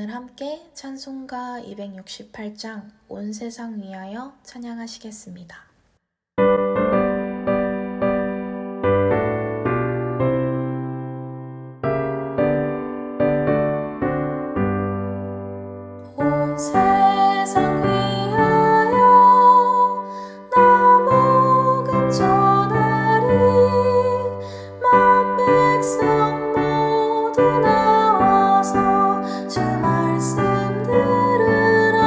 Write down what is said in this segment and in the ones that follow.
오늘 함께 찬송가 268장 온 세상 위하여 찬양하시겠습니다. 온 세상 위하여 나 복음 전하리 만 백성 모두 나와서 주 말씀 들으라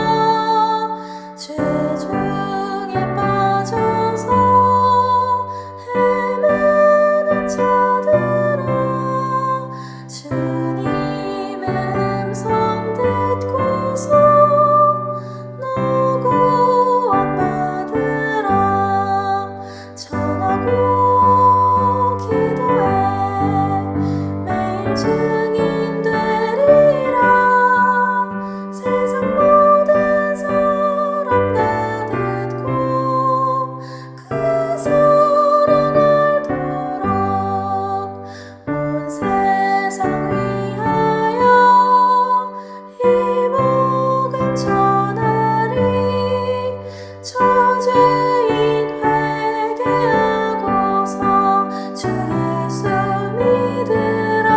죄 중에 빠져서 헤매는 자들아 주님의 음성 듣고서 너 구원받으라 전하고 기도해 매일 증인 되리라 세상 모든 사람 다 듣고 그 사랑 알도록 온 세상 위하여 이 복음 전하리 저죄인 회개하고서 주 예수 믿으라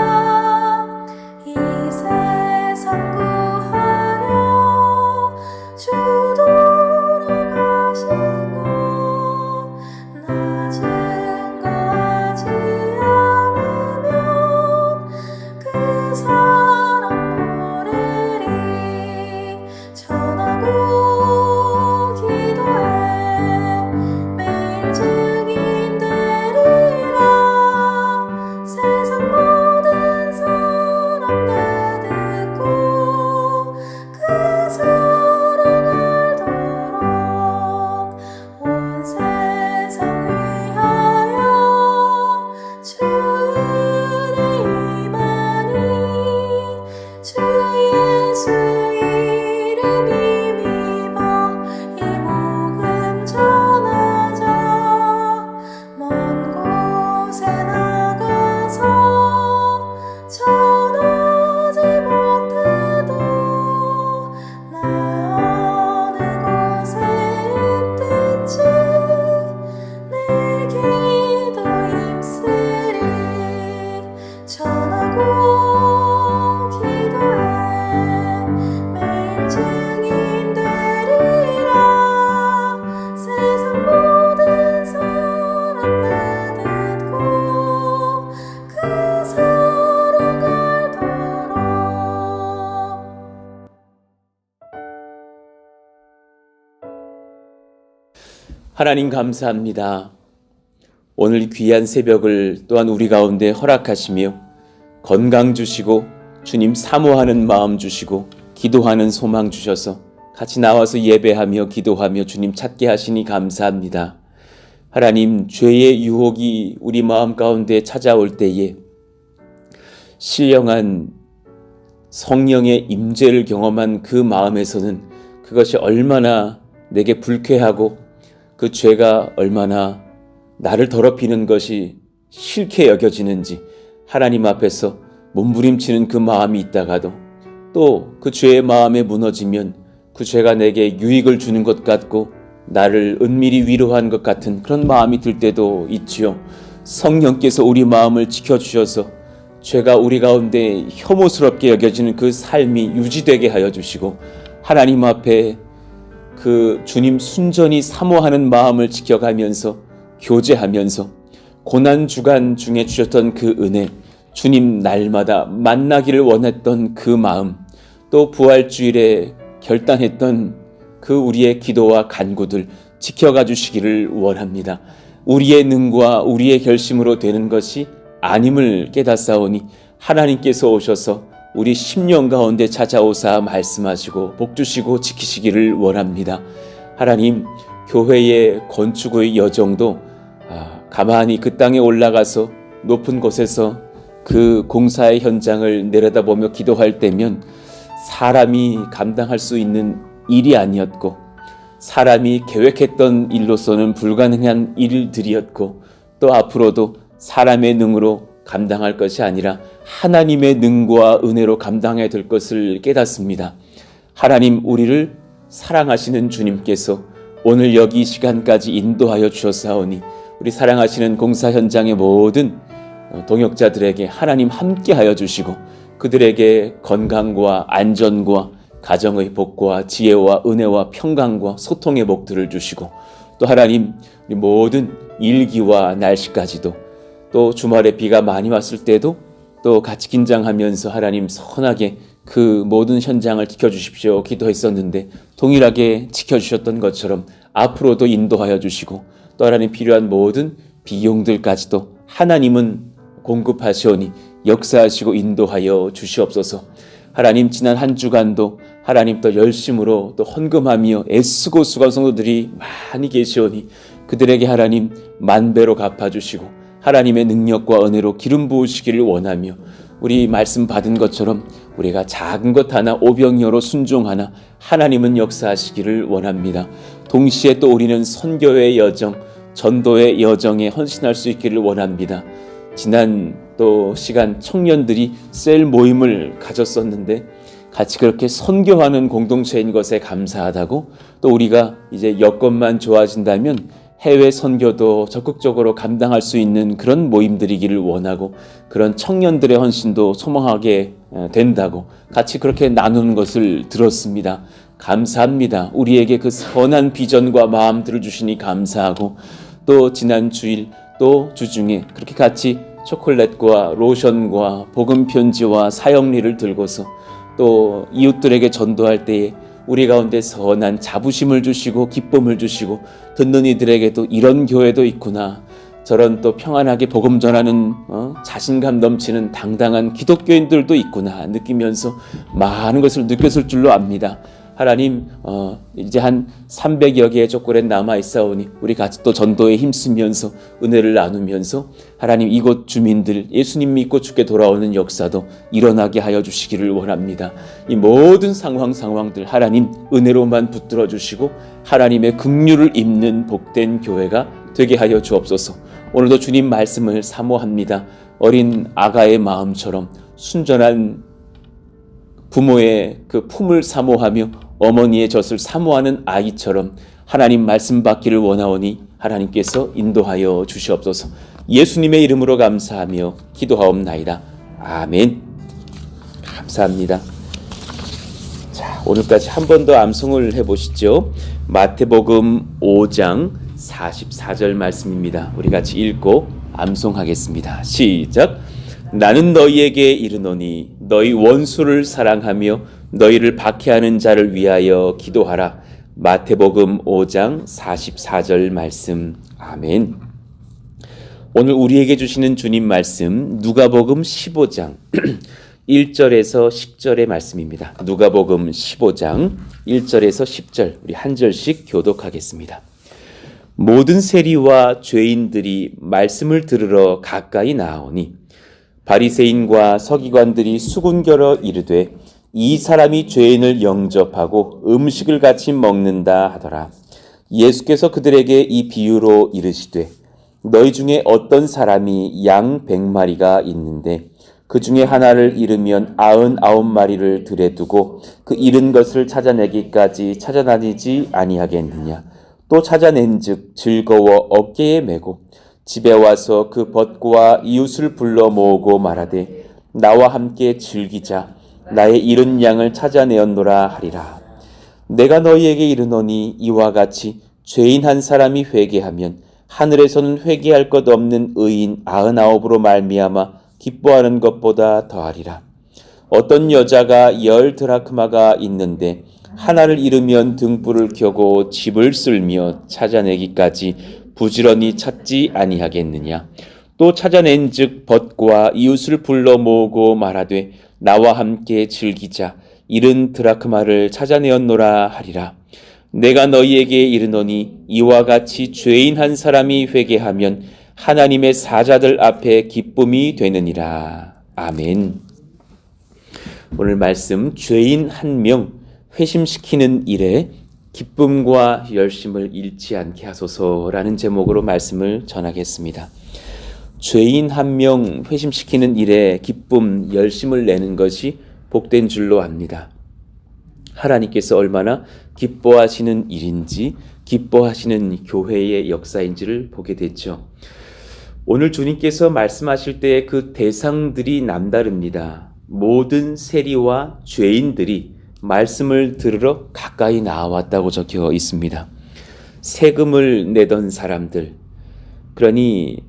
이 세상 구하려 주 돌아가신 것 나 증거하지 않으면 그 사람 모르리 전하고 기도해 매일 증인 되리라 세상 모든 사람 다 듣고 그 사랑 알도록 온 세상 위하여 주 은혜 임하니 주 예수 이름 힘입어 이 복음 전하자 먼 곳에 나가서 전하지 못해도 나 어느 곳에 있든지 늘 기도 힘쓰리 전하고 기도해 매일 증인 되리라 세상 모든 사람 다 듣고 그 사랑 알도록 하나님 감사합니다. 오늘 귀한 새벽을 또한 우리 가운데 허락하시며 건강 주시고 주님 사모하는 마음 주시고 기도하는 소망 주셔서 같이 나와서 예배하며 기도하며 주님 찾게 하시니 감사합니다. 하나님, 죄의 유혹이 우리 마음 가운데 찾아올 때에 신령한 성령의 임재를 경험한 그 마음에서는 그것이 얼마나 내게 불쾌하고 그 죄가 얼마나 나를 더럽히는 것이 싫게 여겨지는지 하나님 앞에서 몸부림치는 그 마음이 있다가도 또 그 죄의 마음에 무너지면 그 죄가 내게 유익을 주는 것 같고 나를 은밀히 위로한 것 같은 그런 마음이 들 때도 있지요. 성령께서 우리 마음을 지켜주셔서 죄가 우리 가운데 혐오스럽게 여겨지는 그 삶이 유지되게 하여 주시고 하나님 앞에 그 주님 순전히 사모하는 마음을 지켜가면서 교제하면서 고난주간 중에 주셨던 그 은혜, 주님 날마다 만나기를 원했던 그 마음, 또 부활주일에 결단했던 그 우리의 기도와 간구들 지켜가 주시기를 원합니다. 우리의 능과 우리의 결심으로 되는 것이 아님을 깨닫사오니 하나님께서 오셔서 우리 심령 가운데 찾아오사 말씀하시고 복주시고 지키시기를 원합니다. 하나님, 교회의 건축의 여정도 가만히 그 땅에 올라가서 높은 곳에서 그 공사의 현장을 내려다보며 기도할 때면 사람이 감당할 수 있는 일이 아니었고 사람이 계획했던 일로서는 불가능한 일들이었고 또 앞으로도 사람의 능으로 감당할 것이 아니라 하나님의 능과 은혜로 감당해야 될 것을 깨닫습니다. 하나님, 우리를 사랑하시는 주님께서 오늘 여기 이 시간까지 인도하여 주셨사오니 우리 사랑하시는 공사 현장의 모든 동역자들에게 하나님 함께하여 주시고 그들에게 건강과 안전과 가정의 복과 지혜와 은혜와 평강과 소통의 복들을 주시고 또 하나님 우리 모든 일기와 날씨까지도 또 주말에 비가 많이 왔을 때도 또 같이 긴장하면서 하나님 선하게 그 모든 현장을 지켜주십시오 기도했었는데 동일하게 지켜주셨던 것처럼 앞으로도 인도하여 주시고 또 하나님 필요한 모든 비용들까지도 하나님은 공급하시오니 역사하시고 인도하여 주시옵소서. 하나님 지난 한 주간도 하나님 또 열심으로 또 헌금하며 애쓰고 수고한 성도들이 많이 계시오니 그들에게 하나님 만배로 갚아주시고 하나님의 능력과 은혜로 기름 부으시기를 원하며 우리 말씀 받은 것처럼 우리가 작은 것 하나 오병이어로 순종하나 하나님은 역사하시기를 원합니다. 동시에 또 우리는 선교의 여정, 전도의 여정에 헌신할 수 있기를 원합니다. 지난 또 시간 청년들이 셀 모임을 가졌었는데 같이 그렇게 선교하는 공동체인 것에 감사하다고 또 우리가 이제 여건만 좋아진다면 해외 선교도 적극적으로 감당할 수 있는 그런 모임들이기를 원하고 그런 청년들의 헌신도 소망하게 된다고 같이 그렇게 나누는 것을 들었습니다. 감사합니다. 우리에게 그 선한 비전과 마음들을 주시니 감사하고 또 지난 주일 또 주중에 그렇게 같이 초콜릿과 로션과 복음 편지와 사형리를 들고서 또 이웃들에게 전도할 때에 우리 가운데 선한 자부심을 주시고 기쁨을 주시고 듣는 이들에게도 이런 교회도 있구나, 저런 또 평안하게 복음 전하는 자신감 넘치는 당당한 기독교인들도 있구나 느끼면서 많은 것을 느꼈을 줄로 압니다. 하나님 이제 한 300여 개의 초콜릿 남아있사오니 우리 같이 또 전도에 힘쓰면서 은혜를 나누면서 하나님 이곳 주민들 예수님 믿고 주께 돌아오는 역사도 일어나게 하여 주시기를 원합니다. 이 모든 상황들 하나님 은혜로만 붙들어 주시고 하나님의 긍휼을 입는 복된 교회가 되게 하여 주옵소서. 오늘도 주님 말씀을 사모합니다. 어린 아가의 마음처럼 순전한 부모의 그 품을 사모하며 어머니의 젖을 사모하는 아이처럼 하나님 말씀 받기를 원하오니 하나님께서 인도하여 주시옵소서. 예수님의 이름으로 감사하며 기도하옵나이다. 아멘. 감사합니다. 자, 오늘까지 한 번 더 암송을 해보시죠. 마태복음 5장 44절 말씀입니다. 우리 같이 읽고 암송하겠습니다. 시작. 나는 너희에게 이르노니 너희 원수를 사랑하며 너희를 박해하는 자를 위하여 기도하라. 마태복음 5장 44절 말씀. 아멘. 오늘 우리에게 주시는 주님 말씀 누가복음 15장 1절에서 10절의 말씀입니다. 누가복음 15장 1절에서 10절 우리 한 절씩 교독하겠습니다. 모든 세리와 죄인들이 말씀을 들으러 가까이 나아오니 바리새인과 서기관들이 수군결어 이르되 이 사람이 죄인을 영접하고 음식을 같이 먹는다 하더라. 예수께서 그들에게 이 비유로 이르시되 너희 중에 어떤 사람이 양 100마리가 있는데 그 중에 하나를 잃으면 99마리를 들에 두고 그 잃은 것을 찾아내기까지 찾아다니지 아니하겠느냐. 또 찾아낸즉 즐거워 어깨에 메고 집에 와서 그 벗고와 이웃을 불러 모으고 말하되 나와 함께 즐기자. 나의 잃은 양을 찾아내었노라 하리라. 내가 너희에게 이르노니 이와 같이 죄인 한 사람이 회개하면 하늘에서는 회개할 것 없는 의인 99으로 말미암아 기뻐하는 것보다 더하리라. 어떤 여자가 10 드라크마가 있는데 하나를 잃으면 등불을 켜고 집을 쓸며 찾아내기까지 부지런히 찾지 아니하겠느냐. 또 찾아낸즉 벗고와 이웃을 불러 모으고 말하되 나와 함께 즐기자. 잃은 드라크마를 찾아내었노라 하리라. 내가 너희에게 이르노니 이와 같이 죄인 한 사람이 회개하면 하나님의 사자들 앞에 기쁨이 되느니라. 아멘. 오늘 말씀 죄인 한 명 회심시키는 일에 기쁨과 열심을 잃지 않게 하소서라는 제목으로 말씀을 전하겠습니다. 죄인 한 명 회심시키는 일에 기쁨, 열심을 내는 것이 복된 줄로 압니다. 하나님께서 얼마나 기뻐하시는 일인지, 기뻐하시는 교회의 역사인지를 보게 됐죠. 오늘 주님께서 말씀하실 때의 그 대상들이 남다릅니다. 모든 세리와 죄인들이 말씀을 들으러 가까이 나왔다고 적혀 있습니다. 세금을 내던 사람들, 그러니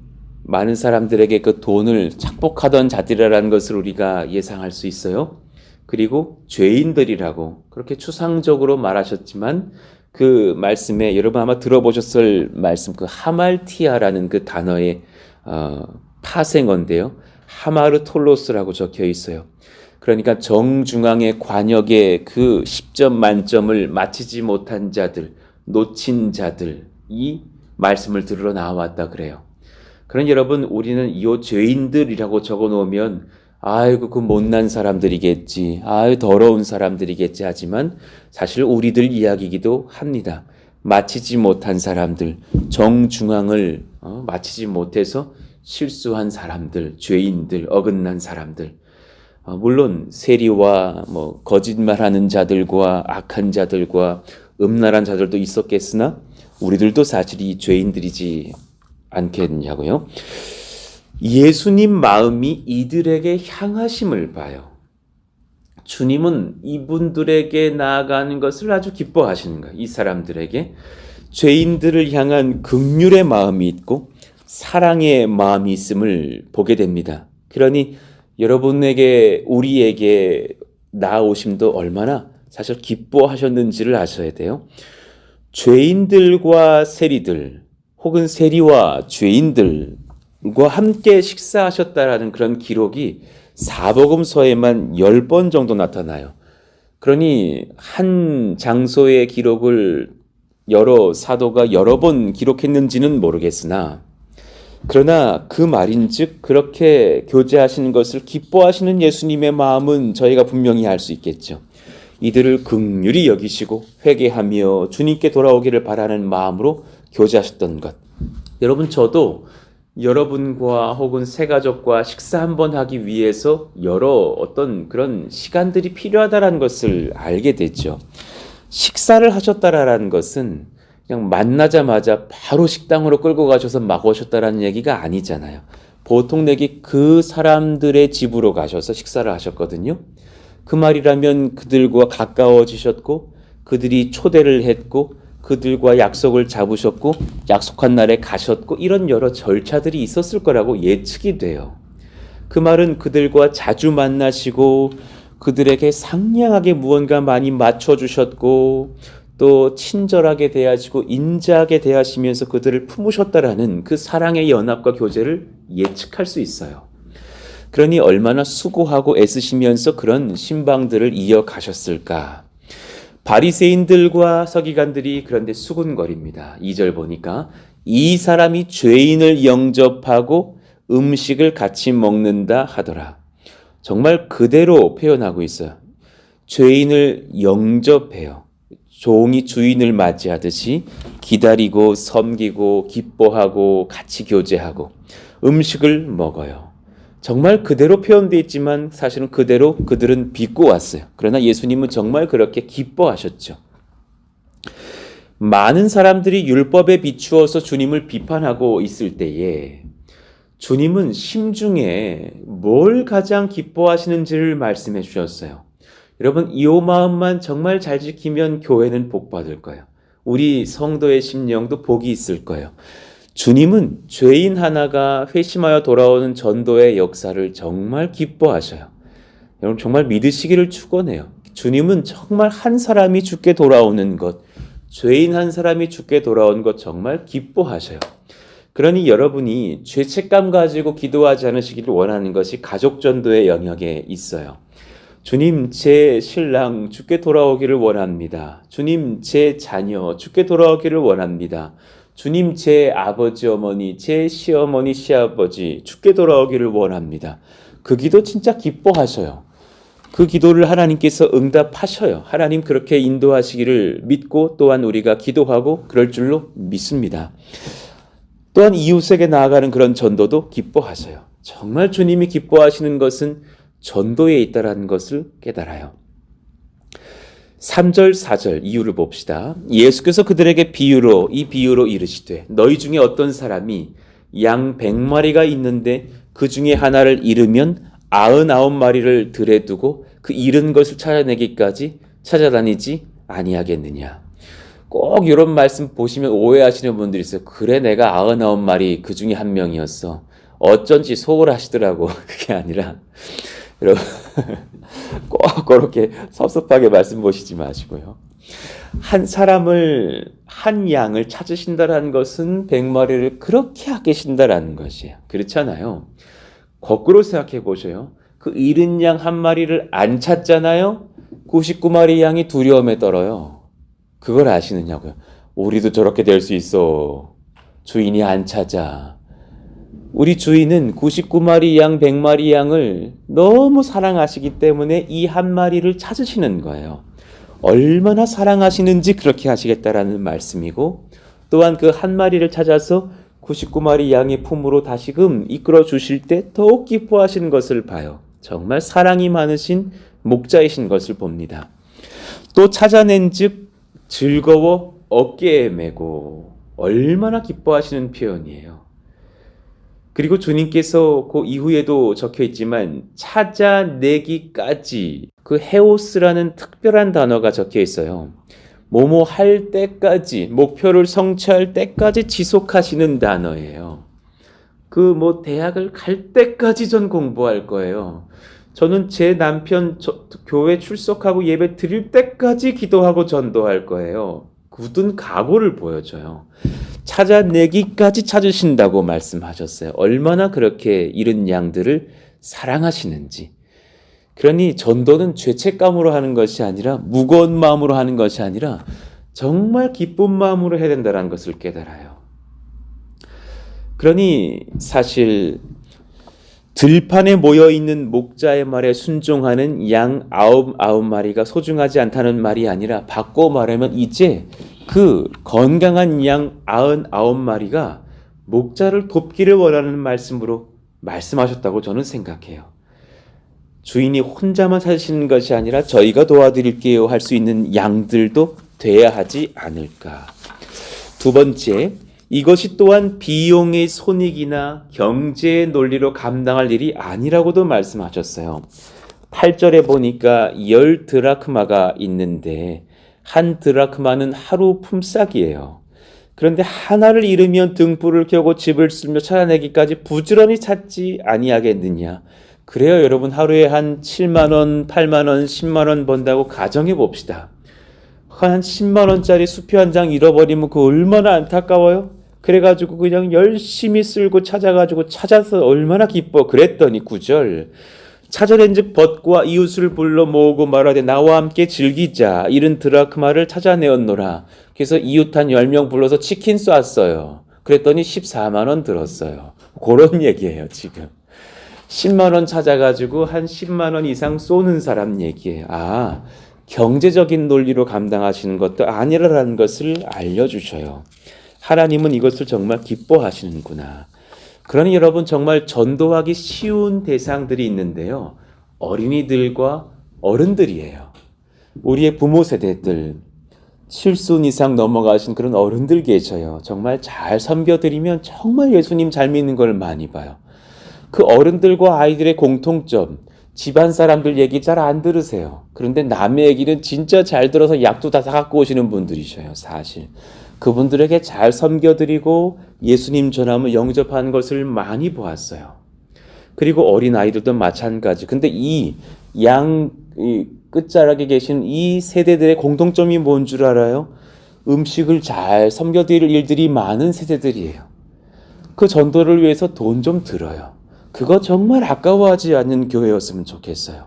많은 사람들에게 그 돈을 착복하던 자들이라는 것을 우리가 예상할 수 있어요. 그리고 죄인들이라고 그렇게 추상적으로 말하셨지만 그 말씀에 여러분 아마 들어보셨을 말씀, 그 하말티아라는 그 단어의 파생어인데요. 하마르톨로스라고 적혀 있어요. 그러니까 정중앙의 관역의 그 10점 만점을 마치지 못한 자들, 놓친 자들, 이 말씀을 들으러 나왔다 그래요. 그러니 여러분, 우리는 이 죄인들이라고 적어 놓으면 아이고 그 못난 사람들이겠지, 아유 더러운 사람들이겠지 하지만 사실 우리들 이야기이기도 합니다. 마치지 못한 사람들, 정중앙을 마치지 못해서 실수한 사람들, 죄인들, 어긋난 사람들. 물론 세리와 거짓말하는 자들과 악한 자들과 음란한 자들도 있었겠으나 우리들도 사실 이 죄인들이지 않겠냐고요. 예수님 마음이 이들에게 향하심을 봐요. 주님은 이분들에게 나아가는 것을 아주 기뻐하시는 거예요. 이 사람들에게 죄인들을 향한 긍휼의 마음이 있고 사랑의 마음이 있음을 보게 됩니다. 그러니 여러분에게, 우리에게 나아오심도 얼마나 사실 기뻐하셨는지를 아셔야 돼요. 죄인들과 세리들, 혹은 세리와 죄인들과 함께 식사하셨다라는 그런 기록이 사복음서에만 10번 정도 나타나요. 그러니 한 장소의 기록을 여러 사도가 여러 번 기록했는지는 모르겠으나, 그러나 그 말인즉 그렇게 교제하시는 것을 기뻐하시는 예수님의 마음은 저희가 분명히 알 수 있겠죠. 이들을 긍휼히 여기시고 회개하며 주님께 돌아오기를 바라는 마음으로 교제하셨던 것. 여러분, 저도 여러분과 혹은 새가족과 식사 한번 하기 위해서 여러 어떤 그런 시간들이 필요하다는 것을 알게 됐죠. 식사를 하셨다라는 것은 그냥 만나자마자 바로 식당으로 끌고 가셔서 막 오셨다라는 얘기가 아니잖아요. 보통 내기 그 사람들의 집으로 가셔서 식사를 하셨거든요. 그 말이라면 그들과 가까워지셨고 그들이 초대를 했고 그들과 약속을 잡으셨고 약속한 날에 가셨고 이런 여러 절차들이 있었을 거라고 예측이 돼요. 그 말은 그들과 자주 만나시고 그들에게 상냥하게 무언가 많이 맞춰주셨고 또 친절하게 대하시고 인자하게 대하시면서 그들을 품으셨다라는 그 사랑의 연합과 교제를 예측할 수 있어요. 그러니 얼마나 수고하고 애쓰시면서 그런 신방들을 이어가셨을까. 바리새인들과 서기관들이 그런데 수군거립니다. 2절 보니까 이 사람이 죄인을 영접하고 음식을 같이 먹는다 하더라. 정말 그대로 표현하고 있어요. 죄인을 영접해요. 종이 주인을 맞이하듯이 기다리고 섬기고 기뻐하고 같이 교제하고 음식을 먹어요. 정말 그대로 표현되어 있지만 사실은 그대로 그들은 비꼬 왔어요. 그러나 예수님은 정말 그렇게 기뻐하셨죠. 많은 사람들이 율법에 비추어서 주님을 비판하고 있을 때에 주님은 심중에 뭘 가장 기뻐하시는지를 말씀해 주셨어요. 여러분, 이 마음만 정말 잘 지키면 교회는 복 받을 거예요. 우리 성도의 심령도 복이 있을 거예요. 주님은 죄인 하나가 회심하여 돌아오는 전도의 역사를 정말 기뻐하셔요. 여러분, 정말 믿으시기를 축원해요. 주님은 정말 한 사람이 죽게 돌아오는 것, 죄인 한 사람이 죽게 돌아온 것 정말 기뻐하셔요. 그러니 여러분이 죄책감 가지고 기도하지 않으시기를 원하는 것이 가족 전도의 영역에 있어요. 주님, 제 신랑 죽게 돌아오기를 원합니다. 주님, 제 자녀 죽게 돌아오기를 원합니다. 주님, 제 아버지, 어머니, 제 시어머니, 시아버지 죽게 돌아오기를 원합니다. 그 기도 진짜 기뻐하셔요. 그 기도를 하나님께서 응답하셔요. 하나님 그렇게 인도하시기를 믿고 또한 우리가 기도하고 그럴 줄로 믿습니다. 또한 이웃에게 나아가는 그런 전도도 기뻐하셔요. 정말 주님이 기뻐하시는 것은 전도에 있다라는 것을 깨달아요. 3절, 4절 이유를 봅시다. 예수께서 그들에게 이 비유로 이르시되 너희 중에 어떤 사람이 양 100마리가 있는데 그 중에 하나를 잃으면 99마리를 들에 두고 그 잃은 것을 찾아내기까지 찾아다니지 아니하겠느냐. 꼭 이런 말씀 보시면 오해하시는 분들이 있어요. 그래, 내가 99마리 그 중에 한 명이었어. 어쩐지 소홀하시더라고. 그게 아니라 여러분 꼭 그렇게 섭섭하게 말씀 보시지 마시고요. 한 양을 찾으신다라는 것은 100마리를 그렇게 아끼신다라는 것이에요. 그렇잖아요. 거꾸로 생각해 보셔요. 그 잃은 양 한 마리를 안 찾잖아요. 99마리 양이 두려움에 떨어요. 그걸 아시느냐고요. 우리도 저렇게 될 수 있어. 주인이 안 찾아. 우리 주인은 99마리 양, 100마리 양을 너무 사랑하시기 때문에 이 한 마리를 찾으시는 거예요. 얼마나 사랑하시는지 그렇게 하시겠다라는 말씀이고, 또한 그 한 마리를 찾아서 99마리 양의 품으로 다시금 이끌어 주실 때 더욱 기뻐하시는 것을 봐요. 정말 사랑이 많으신 목자이신 것을 봅니다. 또 찾아낸 즉 즐거워 어깨에 메고, 얼마나 기뻐하시는 표현이에요. 그리고 주님께서 그 이후에도 적혀 있지만 찾아내기까지, 그 헤오스라는 특별한 단어가 적혀 있어요. 뭐뭐 할 때까지, 목표를 성취할 때까지 지속하시는 단어예요. 대학을 갈 때까지 전 공부할 거예요. 저는 제 남편 교회 출석하고 예배 드릴 때까지 기도하고 전도할 거예요. 굳은 각오를 보여줘요. 찾아내기까지 찾으신다고 말씀하셨어요. 얼마나 그렇게 잃은 양들을 사랑하시는지. 그러니 전도는 죄책감으로 하는 것이 아니라, 무거운 마음으로 하는 것이 아니라 정말 기쁜 마음으로 해야 된다는 것을 깨달아요. 그러니 사실 들판에 모여있는 목자의 말에 순종하는 양 99마리가 소중하지 않다는 말이 아니라, 바꿔 말하면 이제 그 건강한 양 99마리가 목자를 돕기를 원하는 말씀으로 말씀하셨다고 저는 생각해요. 주인이 혼자만 찾으시는 것이 아니라 저희가 도와드릴게요 할 수 있는 양들도 돼야 하지 않을까. 두 번째, 이것이 또한 비용의 손익이나 경제의 논리로 감당할 일이 아니라고도 말씀하셨어요. 8절에 보니까 10드라크마가 있는데 한 드라크마는 하루 품삯이에요. 그런데 하나를 잃으면 등불을 켜고 집을 쓸며 찾아내기까지 부지런히 찾지 아니하겠느냐. 그래요, 여러분. 하루에 한 7만 원, 8만 원, 10만 원 번다고 가정해 봅시다. 한 10만 원짜리 수표 한 장 잃어버리면 그 얼마나 안타까워요? 그래가지고 그냥 열심히 쓸고 찾아서 얼마나 기뻐. 그랬더니 9절, 찾아낸 즉 벗과 이웃을 불러 모으고 말하되 나와 함께 즐기자. 이른 드라크마를 찾아내었노라. 그래서 이웃 한 10명 불러서 치킨 쐈어요. 그랬더니 14만 원 들었어요. 그런 얘기예요. 지금 10만 원 찾아가지고 한 10만 원 이상 쏘는 사람 얘기예요. 경제적인 논리로 감당하시는 것도 아니라는 것을 알려주셔요. 하나님은 이것을 정말 기뻐하시는구나. 그러니 여러분, 정말 전도하기 쉬운 대상들이 있는데요. 어린이들과 어른들이에요. 우리의 부모 세대들, 7순 이상 넘어가신 그런 어른들 계셔요. 정말 잘 섬겨드리면 정말 예수님 잘 믿는 걸 많이 봐요. 그 어른들과 아이들의 공통점, 집안 사람들 얘기 잘 안 들으세요. 그런데 남의 얘기는 진짜 잘 들어서 약도 다 사갖고 오시는 분들이셔요. 사실 그분들에게 잘 섬겨드리고 예수님 전함을 영접하는 것을 많이 보았어요. 그리고 어린 아이들도 마찬가지. 근데 이 끝자락에 계신 이 세대들의 공통점이 뭔 줄 알아요? 음식을 잘 섬겨드릴 일들이 많은 세대들이에요. 그 전도를 위해서 돈 좀 들어요. 그거 정말 아까워하지 않는 교회였으면 좋겠어요.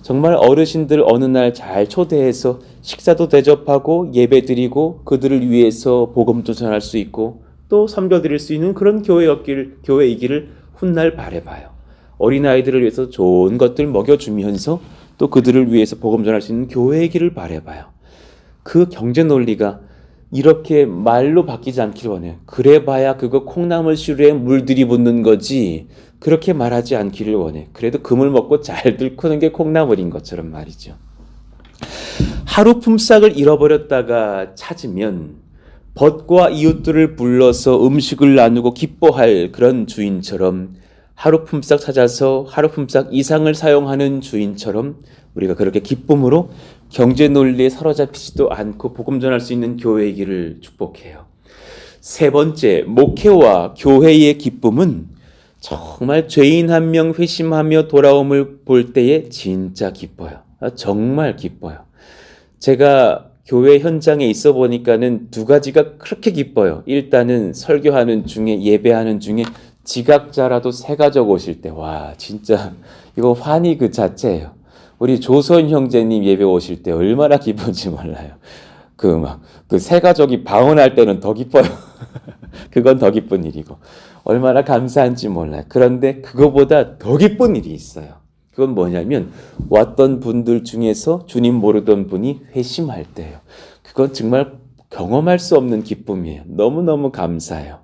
정말 어르신들 어느 날 잘 초대해서 식사도 대접하고 예배드리고 그들을 위해서 복음도 전할 수 있고 또 섬겨드릴 수 있는 그런 교회이기를 훗날 바라봐요. 어린아이들을 위해서 좋은 것들 먹여주면서 또 그들을 위해서 복음 전할 수 있는 교회이기를 바라봐요. 그 경제 논리가 이렇게 말로 바뀌지 않기를 원해요. 그래봐야 그거 콩나물 시루에 물들이 붙는 거지 그렇게 말하지 않기를 원해. 그래도 그물 먹고 잘 들고는 게 콩나물인 것처럼 말이죠. 하루 품삯을 잃어버렸다가 찾으면 벗과 이웃들을 불러서 음식을 나누고 기뻐할 그런 주인처럼 하루 품삯 찾아서 하루 품삯 이상을 사용하는 주인처럼 우리가 그렇게 기쁨으로 경제 논리에 사로잡히지도 않고 복음 전할 수 있는 교회이기를 축복해요. 세 번째, 목회와 교회의 기쁨은 정말 죄인 한 명 회심하며 돌아옴을 볼 때에 진짜 기뻐요. 정말 기뻐요. 제가 교회 현장에 있어 보니까는 두 가지가 그렇게 기뻐요. 일단은 설교하는 중에 예배하는 중에 지각자라도 새가족 오실 때, 와 진짜 이거 환희 그 자체예요. 우리 조선 형제님 예배 오실 때 얼마나 기쁜지 몰라요. 그 새가족이 방언할 때는 더 기뻐요. 그건 더 기쁜 일이고 얼마나 감사한지 몰라요. 그런데 그거보다 더 기쁜 일이 있어요. 그건 뭐냐면 왔던 분들 중에서 주님 모르던 분이 회심할 때예요. 그건 정말 경험할 수 없는 기쁨이에요. 너무너무 감사해요.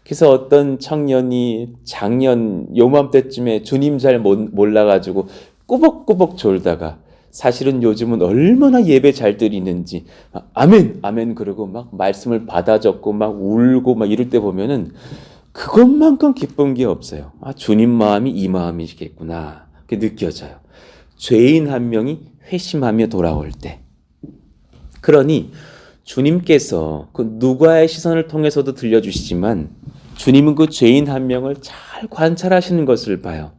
그래서 어떤 청년이 작년 요맘때쯤에 주님 잘 몰라가지고 꾸벅꾸벅 졸다가 사실은 요즘은 얼마나 예배 잘 드리는지 아멘 아멘 그러고 막 말씀을 받아 적고 막 울고 막 이럴 때 보면은 그것만큼 기쁜 게 없어요. 주님 마음이 이 마음이시겠구나. 그게 느껴져요. 죄인 한 명이 회심하며 돌아올 때. 그러니 주님께서 그 누가의 시선을 통해서도 들려주시지만 주님은 그 죄인 한 명을 잘 관찰하시는 것을 봐요.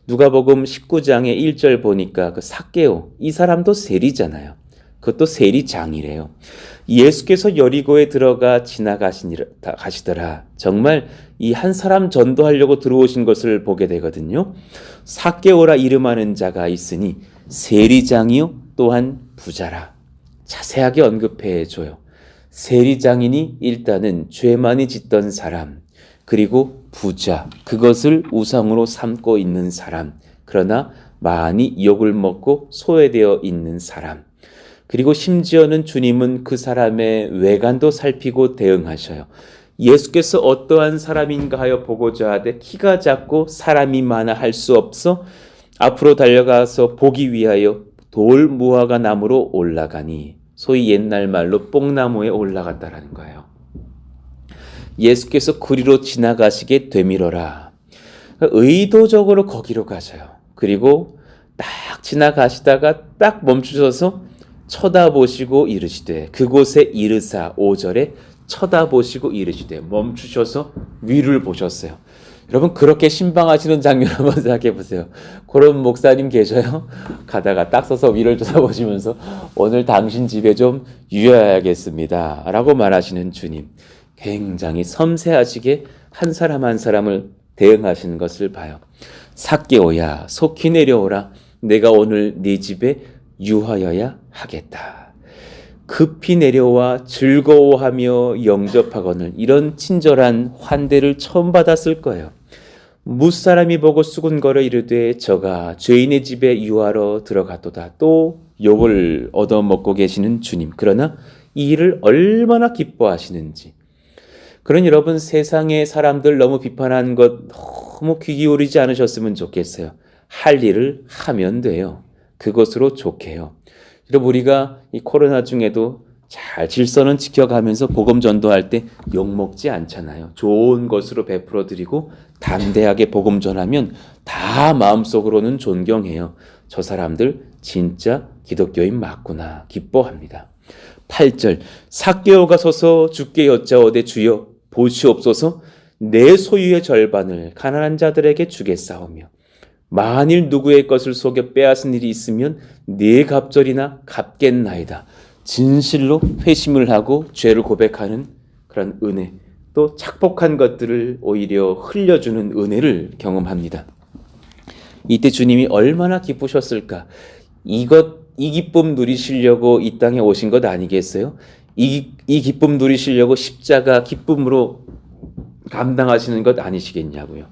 누가복음 19장의 1절 보니까 그 삭개오, 이 사람도 세리잖아요. 그것도 세리장이래요. 예수께서 여리고에 들어가 지나가시더라. 정말 이 한 사람 전도하려고 들어오신 것을 보게 되거든요. 삭개오라 이름하는 자가 있으니 세리장이요 또한 부자라. 자세하게 언급해 줘요. 세리장이니 일단은 죄 많이 짓던 사람, 그리고 부자, 그것을 우상으로 삼고 있는 사람, 그러나 많이 욕을 먹고 소외되어 있는 사람, 그리고 심지어는 주님은 그 사람의 외관도 살피고 대응하셔요. 예수께서 어떠한 사람인가 하여 보고자 하되 키가 작고 사람이 많아 할 수 없어 앞으로 달려가서 보기 위하여 돌 무화과 나무로 올라가니, 소위 옛날 말로 뽕나무에 올라갔다라는 거예요. 예수께서 그리로 지나가시게 되밀어라. 의도적으로 거기로 가셔요. 그리고 딱 지나가시다가 딱 멈추셔서 쳐다보시고 이르시되, 그곳에 이르사 5절에 쳐다보시고 이르시되, 멈추셔서 위를 보셨어요. 여러분 그렇게 신방하시는 장면 한번 생각해 보세요. 그런 목사님 계셔요? 가다가 딱 서서 위를 쳐다보시면서 오늘 당신 집에 좀 유의해야겠습니다 라고 말하시는 주님, 굉장히 섬세하시게 한 사람 한 사람을 대응하시는 것을 봐요. 삭개오야 속히 내려오라. 내가 오늘 네 집에 유하여야 하겠다. 급히 내려와 즐거워하며 영접하거늘. 이런 친절한 환대를 처음 받았을 거예요. 무사람이 보고 수군거려 이르되 저가 죄인의 집에 유하러 들어갔도다. 또 욕을 얻어먹고 계시는 주님. 그러나 이 일을 얼마나 기뻐하시는지. 그런 여러분, 세상의 사람들 너무 비판하는 것 너무 귀 기울이지 않으셨으면 좋겠어요. 할 일을 하면 돼요. 그것으로 좋게요. 여러분, 우리가 이 코로나 중에도 잘 질서는 지켜가면서 복음 전도할 때 욕먹지 않잖아요. 좋은 것으로 베풀어 드리고 담대하게 복음 전하면 다 마음속으로는 존경해요. 저 사람들 진짜 기독교인 맞구나 기뻐합니다. 8절 삭개오가 서서 주께 여짜오되 주여 보시옵소서, 내 소유의 절반을 가난한 자들에게 주겠사오며 만일 누구의 것을 속여 빼앗은 일이 있으면 네 갑절이나 갚겠나이다. 진실로 회심을 하고 죄를 고백하는 그런 은혜, 또 착복한 것들을 오히려 흘려주는 은혜를 경험합니다. 이때 주님이 얼마나 기쁘셨을까. 이 기쁨 누리시려고 이 땅에 오신 것 아니겠어요? 이 기쁨 누리시려고 십자가 기쁨으로 감당하시는 것 아니시겠냐고요.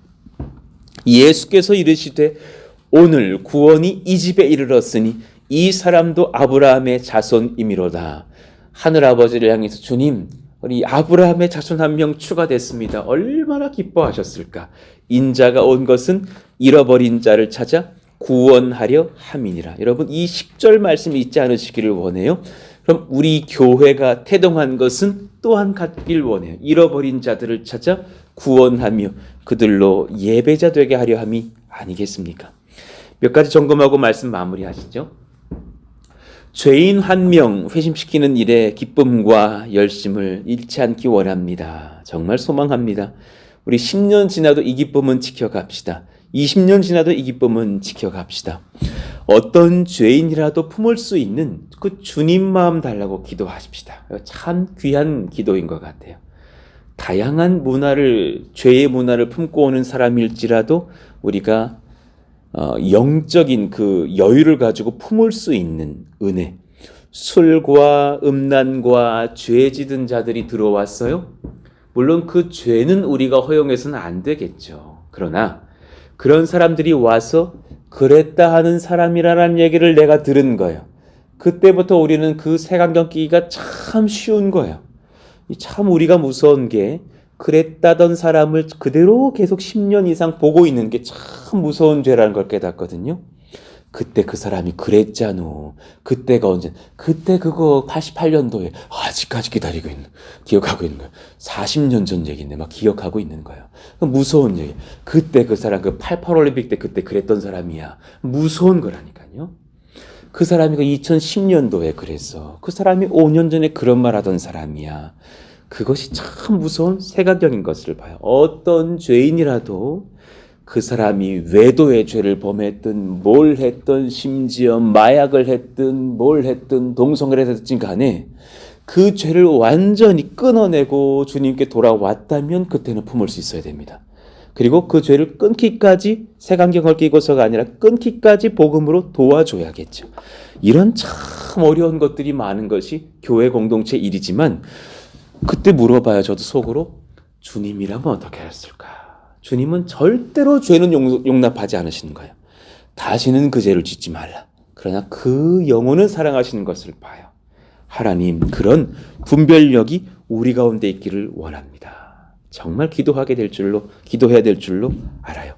예수께서 이르시되 오늘 구원이 이 집에 이르렀으니 이 사람도 아브라함의 자손이미로다. 하늘아버지를 향해서 주님, 우리 아브라함의 자손 한 명 추가됐습니다. 얼마나 기뻐하셨을까. 인자가 온 것은 잃어버린 자를 찾아 구원하려 함이니라. 여러분, 이 10절 말씀 잊지 않으시기를 원해요. 그럼 우리 교회가 태동한 것은 또한 같길 원해요. 잃어버린 자들을 찾아 구원하며 그들로 예배자 되게 하려 함이 아니겠습니까? 몇 가지 점검하고 말씀 마무리하시죠. 죄인 한 명 회심시키는 일에 기쁨과 열심을 잃지 않기 원합니다. 정말 소망합니다. 우리 10년 지나도 이 기쁨은 지켜갑시다. 20년 지나도 이 기쁨은 지켜갑시다. 어떤 죄인이라도 품을 수 있는 그 주님 마음 달라고 기도하십시다. 참 귀한 기도인 것 같아요. 다양한 죄의 문화를 품고 오는 사람일지라도 우리가 영적인 그 여유를 가지고 품을 수 있는 은혜. 술과 음란과 죄 짓은 자들이 들어왔어요. 물론 그 죄는 우리가 허용해서는 안 되겠죠. 그러나 그런 사람들이 와서 그랬다 하는 사람이라는 얘기를 내가 들은 거예요. 그때부터 우리는 그 색안경 끼기가 참 쉬운 거예요. 참 우리가 무서운 게 그랬다던 사람을 그대로 계속 10년 이상 보고 있는 게 참 무서운 죄라는 걸 깨닫거든요. 그때 그 사람이 그랬잖아. 그때가 언제? 그때 그거 88년도에 아직까지 기억하고 있는 거야. 40년 전 얘기인데 막 기억하고 있는 거야. 무서운 얘기. 그때 그 사람 그 88 올림픽 때 그때 그랬던 사람이야. 무서운 거라니까요. 그 사람이 그 2010년도에 그랬어. 그 사람이 5년 전에 그런 말 하던 사람이야. 그것이 참 무서운 색안경인 것을 봐요. 어떤 죄인이라도 그 사람이 외도의 죄를 범했든 뭘 했든 심지어 마약을 했든 뭘 했든 동성애를 했든 간에 그 죄를 완전히 끊어내고 주님께 돌아왔다면 그때는 품을 수 있어야 됩니다. 그리고 그 죄를 끊기까지 색안경을 끼고서가 아니라 끊기까지 복음으로 도와줘야겠죠. 이런 참 어려운 것들이 많은 것이 교회 공동체 일이지만 그때 물어봐요. 저도 속으로 주님이라면 어떻게 했을까? 주님은 절대로 죄는 용납하지 않으시는 거예요. 다시는 그 죄를 짓지 말라. 그러나 그 영혼을 사랑하시는 것을 봐요. 하나님, 그런 분별력이 우리 가운데 있기를 원합니다. 정말 기도해야 될 줄로 알아요.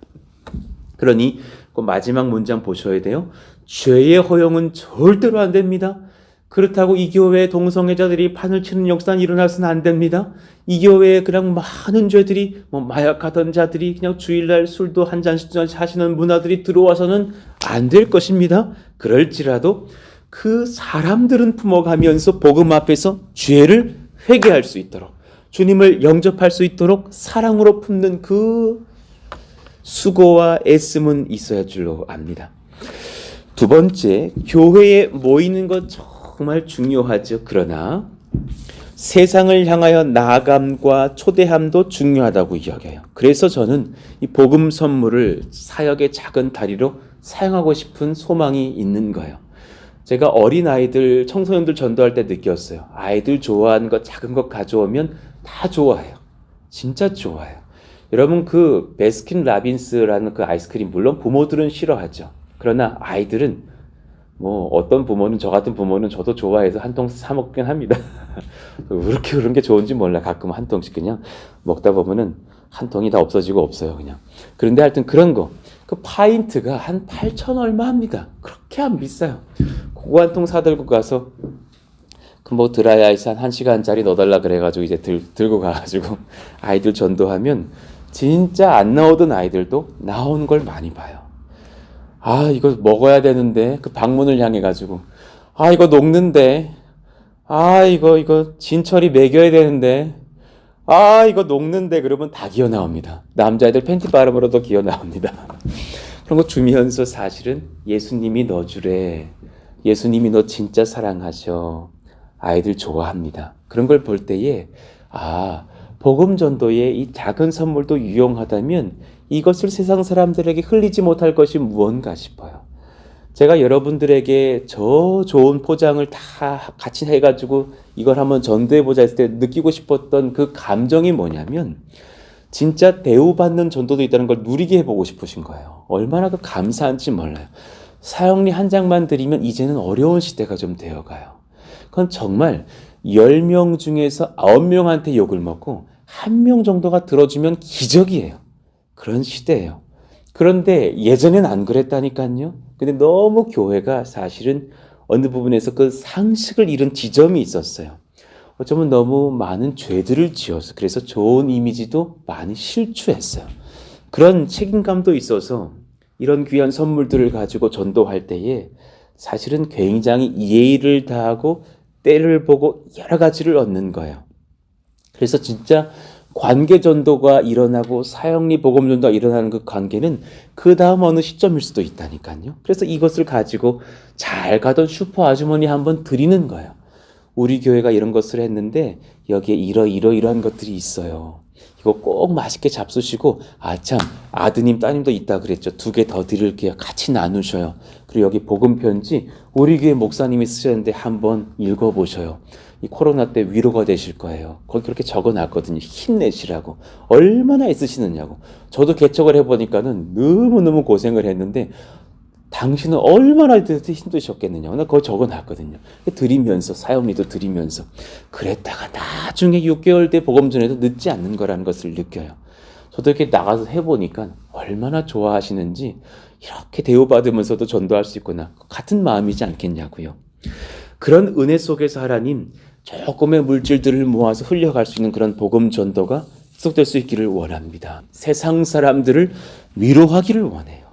그러니 그 마지막 문장 보셔야 돼요. 죄의 허용은 절대로 안 됩니다. 그렇다고 이 교회에 동성애자들이 판을 치는 역사는 일어나서는 안 됩니다. 이 교회에 그냥 많은 죄들이 마약하던 자들이 그냥 주일날 술도 한 잔씩 하시는 문화들이 들어와서는 안 될 것입니다. 그럴지라도 그 사람들은 품어가면서 복음 앞에서 죄를 회개할 수 있도록 주님을 영접할 수 있도록 사랑으로 품는 그 수고와 애씀은 있어야 할 줄로 압니다. 두 번째, 교회에 모이는 것 정말 중요하죠. 그러나 세상을 향하여 나아감과 초대함도 중요하다고 여겨요. 그래서 저는 이 복음 선물을 사역의 작은 다리로 사용하고 싶은 소망이 있는 거예요. 제가 어린아이들, 청소년들 전도할 때 느꼈어요. 아이들 좋아하는 것, 작은 것 가져오면 다 좋아해요. 진짜 좋아해요. 여러분, 그 베스킨 라빈스라는 그 아이스크림, 물론 부모들은 싫어하죠. 그러나 아이들은 어떤 부모는, 저 같은 부모는 저도 좋아해서 한 통 사 먹긴 합니다. 왜 이렇게 그런 게 좋은지 몰라. 가끔 한 통씩 그냥 먹다 보면은 한 통이 다 없어지고 없어요, 그냥. 그런데 하여튼 그런 거. 그 파인트가 한 8,000 얼마 합니다. 그렇게 안 비싸요. 그거 한 통 사들고 가서 그 드라이아이스 한 1시간짜리 넣어달라 그래가지고 이제 들고 가가지고 아이들 전도하면 진짜 안 나오던 아이들도 나온 걸 많이 봐요. 아, 이거 먹어야 되는데, 그 방문을 향해가지고. 아, 이거 녹는데. 아, 이거 진철이 먹여야 되는데. 아, 이거 녹는데. 그러면 다 기어 나옵니다. 남자애들 팬티 바람으로도 기어 나옵니다. 그런 거 주면서 사실은 예수님이 너 주래. 예수님이 너 진짜 사랑하셔. 아이들 좋아합니다. 그런 걸 볼 때에, 복음 전도에 이 작은 선물도 유용하다면 이것을 세상 사람들에게 흘리지 못할 것이 무언가 싶어요. 제가 여러분들에게 저 좋은 포장을 다 같이 해가지고 이걸 한번 전도해보자 했을 때 느끼고 싶었던 그 감정이 뭐냐면 진짜 대우받는 전도도 있다는 걸 누리게 해보고 싶으신 거예요. 얼마나 그 감사한지 몰라요. 사형리 한 장만 드리면 이제는 어려운 시대가 좀 되어가요. 그건 정말 10명 중에서 9명한테 욕을 먹고 1명 정도가 들어주면 기적이에요. 그런 시대예요. 그런데 예전엔 안 그랬다니까요. 근데 너무 교회가 사실은 어느 부분에서 그 상식을 잃은 지점이 있었어요. 어쩌면 너무 많은 죄들을 지어서 그래서 좋은 이미지도 많이 실추했어요. 그런 책임감도 있어서 이런 귀한 선물들을 가지고 전도할 때에 사실은 굉장히 예의를 다하고 때를 보고 여러 가지를 얻는 거예요. 그래서 진짜 관계 전도가 일어나고 사형리 복음 전도가 일어나는 그 관계는 그 다음 어느 시점일 수도 있다니까요. 그래서 이것을 가지고 잘 가던 슈퍼 아주머니 한번 드리는 거예요. 우리 교회가 이런 것을 했는데 여기에 이러이러한 것들이 있어요. 이거 꼭 맛있게 잡수시고 참 아드님 따님도 있다 그랬죠. 2개 더 드릴게요. 같이 나누셔요. 그리고 여기 복음 편지 우리 교회 목사님이 쓰셨는데 한번 읽어보셔요. 이 코로나 때 위로가 되실 거예요. 거기 그렇게 적어놨거든요. 힘내시라고. 얼마나 애쓰시느냐고. 저도 개척을 해보니까는 너무너무 고생을 했는데 당신은 얼마나 힘드셨겠느냐. 나 그거 적어놨거든요. 드리면서 사형리도 드리면서 그랬다가 나중에 6개월 돼 복음 전에도 늦지 않는 거라는 것을 느껴요. 저도 이렇게 나가서 해보니까 얼마나 좋아하시는지 이렇게 대우받으면서도 전도할 수 있구나. 같은 마음이지 않겠냐고요. 그런 은혜 속에서 하나님 조금의 물질들을 모아서 흘려갈 수 있는 그런 복음 전도가 지속될 수 있기를 원합니다. 세상 사람들을 위로하기를 원해요.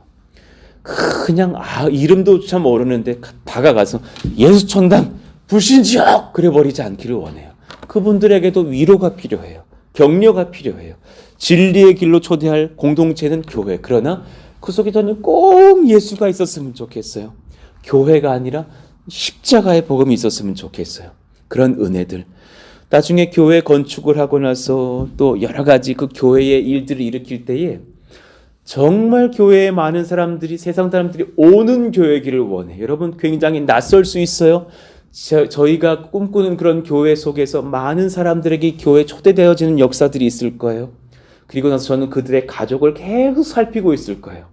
그냥 이름도 참 모르는데 다가가서 예수 천당 불신지옥 그래버리지 않기를 원해요. 그분들에게도 위로가 필요해요. 격려가 필요해요. 진리의 길로 초대할 공동체는 교회. 그러나 그 속에 저는 꼭 예수가 있었으면 좋겠어요. 교회가 아니라 십자가의 복음이 있었으면 좋겠어요. 그런 은혜들. 나중에 교회 건축을 하고 나서 또 여러 가지 그 교회의 일들을 일으킬 때에 정말 교회에 많은 사람들이 세상 사람들이 오는 교회기를 원해요. 여러분 굉장히 낯설 수 있어요. 저희가 꿈꾸는 그런 교회 속에서 많은 사람들에게 교회에 초대되어지는 역사들이 있을 거예요. 그리고 나서 저는 그들의 가족을 계속 살피고 있을 거예요.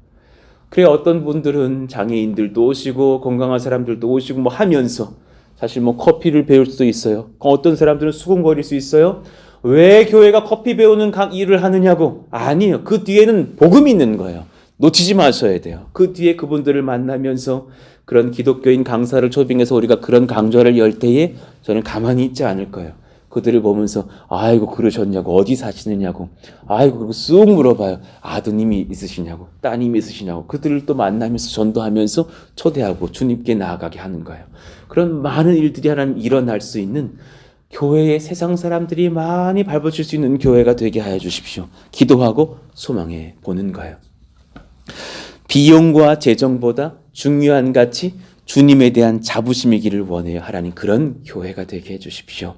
그래 어떤 분들은 장애인들도 오시고 건강한 사람들도 오시고 하면서 사실 커피를 배울 수도 있어요. 어떤 사람들은 수군거릴 수 있어요. 왜 교회가 커피 배우는 일을 하느냐고. 아니에요. 그 뒤에는 복음이 있는 거예요. 놓치지 마셔야 돼요. 그 뒤에 그분들을 만나면서 그런 기독교인 강사를 초빙해서 우리가 그런 강좌를 열 때에 저는 가만히 있지 않을 거예요. 그들을 보면서 아이고 그러셨냐고 어디 사시느냐고 아이고 그리고 쑥 물어봐요. 아드님이 있으시냐고 따님이 있으시냐고 그들을 또 만나면서 전도하면서 초대하고 주님께 나아가게 하는 거예요. 그런 많은 일들이 하나님 일어날 수 있는 교회에 세상 사람들이 많이 밟아줄 수 있는 교회가 되게 하여 주십시오. 기도하고 소망해 보는 거예요. 비용과 재정보다 중요한 가치 주님에 대한 자부심이기를 원해요. 하나님 그런 교회가 되게 해주십시오.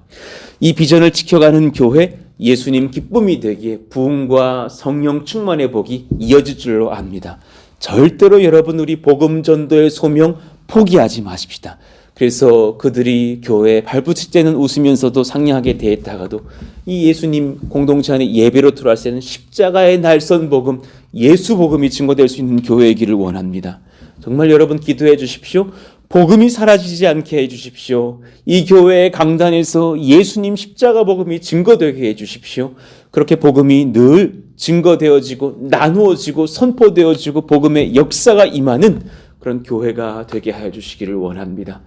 이 비전을 지켜가는 교회 예수님 기쁨이 되기에 부흥과 성령 충만의 복이 이어질 줄로 압니다. 절대로 여러분 우리 복음 전도의 소명 포기하지 마십시다. 그래서 그들이 교회에 발붙일 때는 웃으면서도 상냥하게 대했다가도 이 예수님 공동체 안에 예배로 들어갈 때는 십자가의 날선 복음 예수 복음이 증거될 수 있는 교회이기를 원합니다. 정말 여러분 기도해 주십시오. 복음이 사라지지 않게 해 주십시오. 이 교회의 강단에서 예수님 십자가 복음이 증거되게 해 주십시오. 그렇게 복음이 늘 증거되어지고 나누어지고 선포되어지고 복음의 역사가 임하는 그런 교회가 되게 하여 주시기를 원합니다.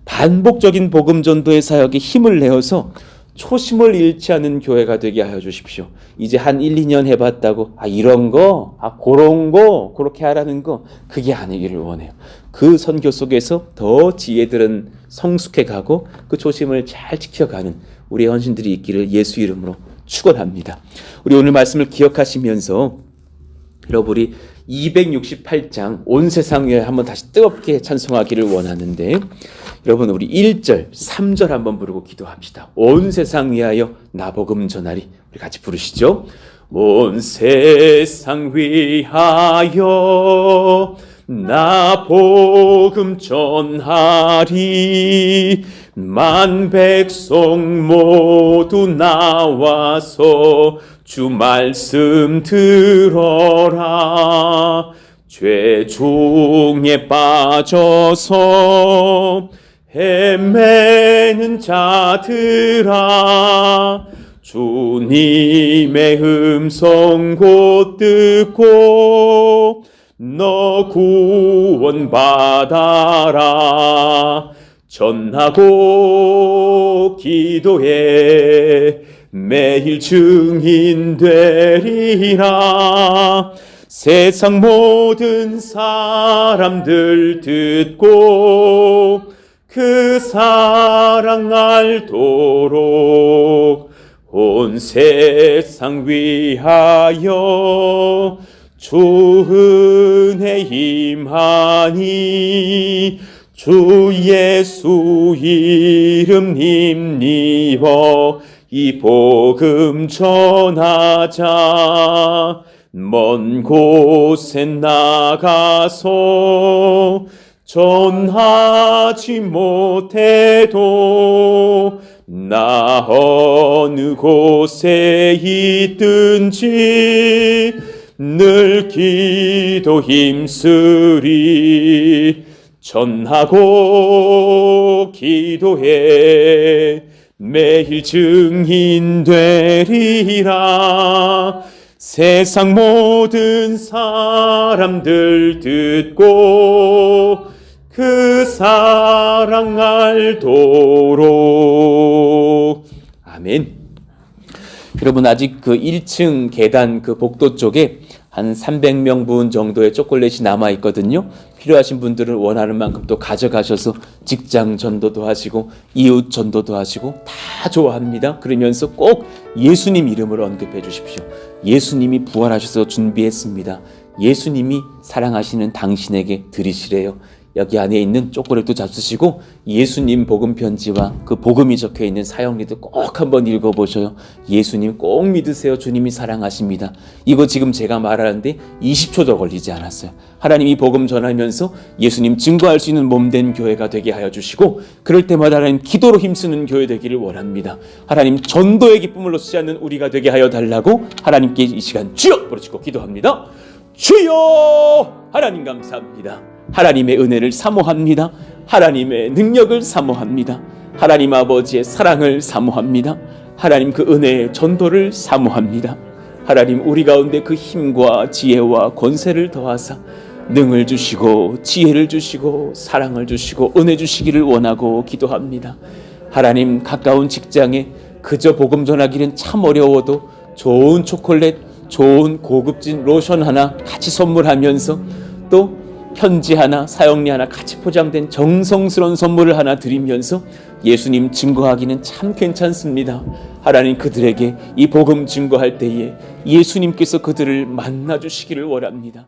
반복적인 복음 전도의 사역에 힘을 내어서 초심을 잃지 않는 교회가 되게 하여 주십시오. 이제 한 1, 2년 해봤다고 이런 거, 그런 거 그렇게 하라는 거 그게 아니기를 원해요. 그 선교 속에서 더 지혜들은 성숙해가고 그 초심을 잘 지켜가는 우리 헌신들이 있기를 예수 이름으로 축원합니다. 우리 오늘 말씀을 기억하시면서 여러분 우리 268장 온 세상 위에 한번 다시 뜨겁게 찬송하기를 원하는데 여러분 우리 1절 3절 한번 부르고 기도합시다. 온 세상 위하여 나 복음 전하리. 우리 같이 부르시죠. 온 세상 위하여 나 복음 전하리. 만 백성 모두 나와서 주 말씀 들어라. 죄 중에 빠져서 헤매는 자들아 주님의 음성 곧 듣고 너 구원 받아라. 전하고 기도해 매일 증인 되리라. 세상 모든 사람들 듣고 그 사랑 알도록 온 세상 위하여 주 은혜 임하니 주 예수 이름 힘입어 이 복음 전하자. 먼 곳에 나가서 전하지 못해도 나 어느 곳에 있든지 늘 기도 힘쓰리. 전하고 기도해 매일 증인 되리라. 세상 모든 사람들 듣고 그 사랑 알도록. 아멘. 여러분, 아직 그 1층 계단 그 복도 쪽에 한 300명분 정도의 초콜릿이 남아 있거든요. 필요하신 분들은 원하는 만큼 또 가져가셔서 직장 전도도 하시고 이웃 전도도 하시고 다 좋아합니다. 그러면서 꼭 예수님 이름을 언급해 주십시오. 예수님이 부활하셔서 준비했습니다. 예수님이 사랑하시는 당신에게 드리시래요. 여기 안에 있는 초콜릿도 잡수시고 예수님 복음 편지와 그 복음이 적혀 있는 사형리도 꼭 한번 읽어보셔요. 예수님 꼭 믿으세요. 주님이 사랑하십니다. 이거 지금 제가 말하는데 20초도 걸리지 않았어요. 하나님이 복음 전하면서 예수님 증거할 수 있는 몸된 교회가 되게 하여 주시고, 그럴 때마다 하나님 기도로 힘쓰는 교회 되기를 원합니다. 하나님 전도의 기쁨을 놓치지 않는 우리가 되게 하여 달라고 하나님께 이 시간 주여 부르짖고 기도합니다. 주여! 하나님 감사합니다. 하나님의 은혜를 사모합니다. 하나님의 능력을 사모합니다. 하나님 아버지의 사랑을 사모합니다. 하나님 그 은혜의 전도를 사모합니다. 하나님 우리 가운데 그 힘과 지혜와 권세를 더하사 능을 주시고 지혜를 주시고 사랑을 주시고 은혜 주시기를 원하고 기도합니다. 하나님 가까운 직장에 그저 복음 전하기는 참 어려워도 좋은 초콜릿, 좋은 고급진 로션 하나 같이 선물하면서 또 편지 하나, 사형리 하나 같이 포장된 정성스러운 선물을 하나 드리면서 예수님 증거하기는 참 괜찮습니다. 하나님 그들에게 이 복음 증거할 때에 예수님께서 그들을 만나주시기를 원합니다.